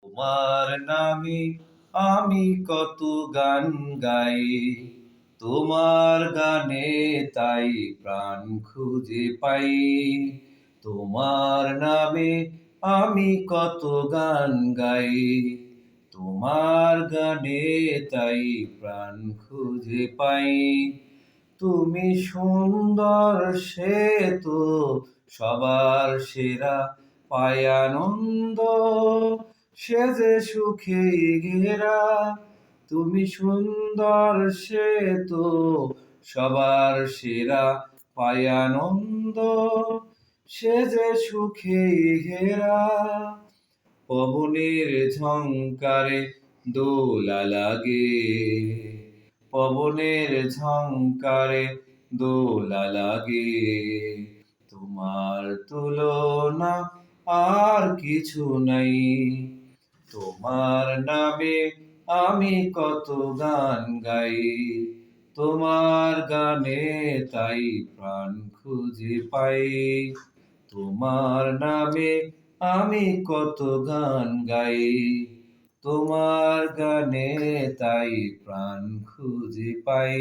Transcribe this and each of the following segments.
তোমার নামে আমি কত গান গাই, তোমার গানে তাই প্রাণ খুঁজে পাই। তোমার নামে আমি কত গান গাই, তোমার গানে তাই প্রাণ খুঁজে পাই। তুমি সুন্দর সে তো সবার সেরা, পাই আনন্দ সে যে সুখে ঘেরা। তুমি সুন্দর সে তো সবার সেরা, পাই আনন্দ সে যে সুখে ঘেরা। পবনের ঝংকারে দোলা লাগে, পবনের ঝংকারে দোলা লাগে। তোমার তুলনা আর কিছু নাই, তোমার নামে আমি কত গান গাই, তোমার গানে তাই প্রাণ খুঁজে পাই। তোমার নামে আমি কত গান গাই, তোমার গানে তাই প্রাণ খুঁজে পাই।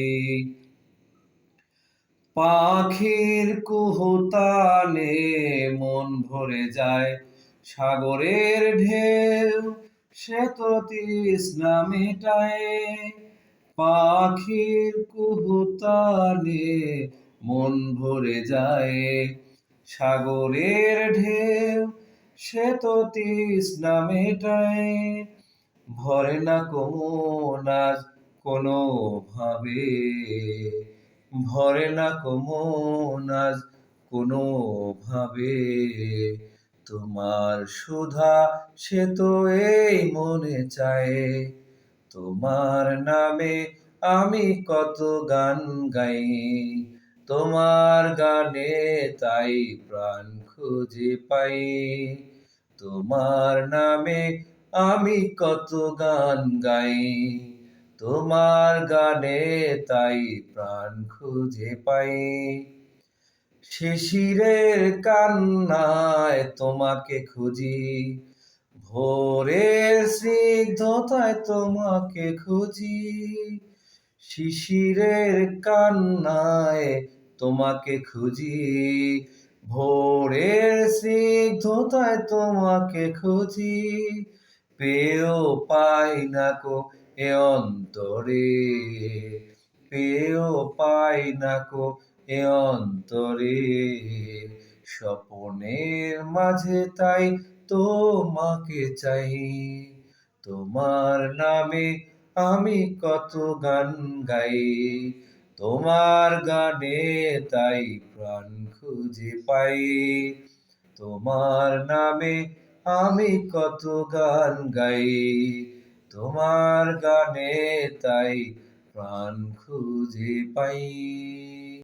পাখির কুহুতানে মন ভরে যায়, সাগরের ঢেউ সে তো তৃষ্ণা মেটায়। পাখির কুহুতানে মন ভরে যায়, সাগরের ঢেউ সে তো তৃষ্ণা মেটায়। ভরে না মন আজ কোনো ভাবে, ভরে না মন আজ কোনো ভাবে। তোমার সুধা সে তো এই মনে চায়, তোমার নামে আমি কত গান গাই, তোমার গানে তাই প্রাণ খুঁজে পাই। তোমার নামে আমি কত গান গাই, তোমার গানে তাই প্রাণ খুঁজে পাই। শিশিরের কান্নায় তোমাকে খুঁজি, ভোরের স্নিগ্ধতায় তোমাকে খুঁজি। শিশিরের কান্নায় তোমাকে খুঁজি, ভোরের স্নিগ্ধতায় তোমাকে খুঁজি। পেয়েও পাই না কো এ অন্তরে, পেয়েও পাই না কো এ অন্তরে। স্বপনের মাঝে তাই তোমাকে চাই, তোমার নামে আমি কত গান গাই, তোমার গানে তাই প্রাণ খুঁজে পাই। তোমার নামে আমি কত গান গাই, তোমার গানে তাই প্রাণ খুঁজে পাই।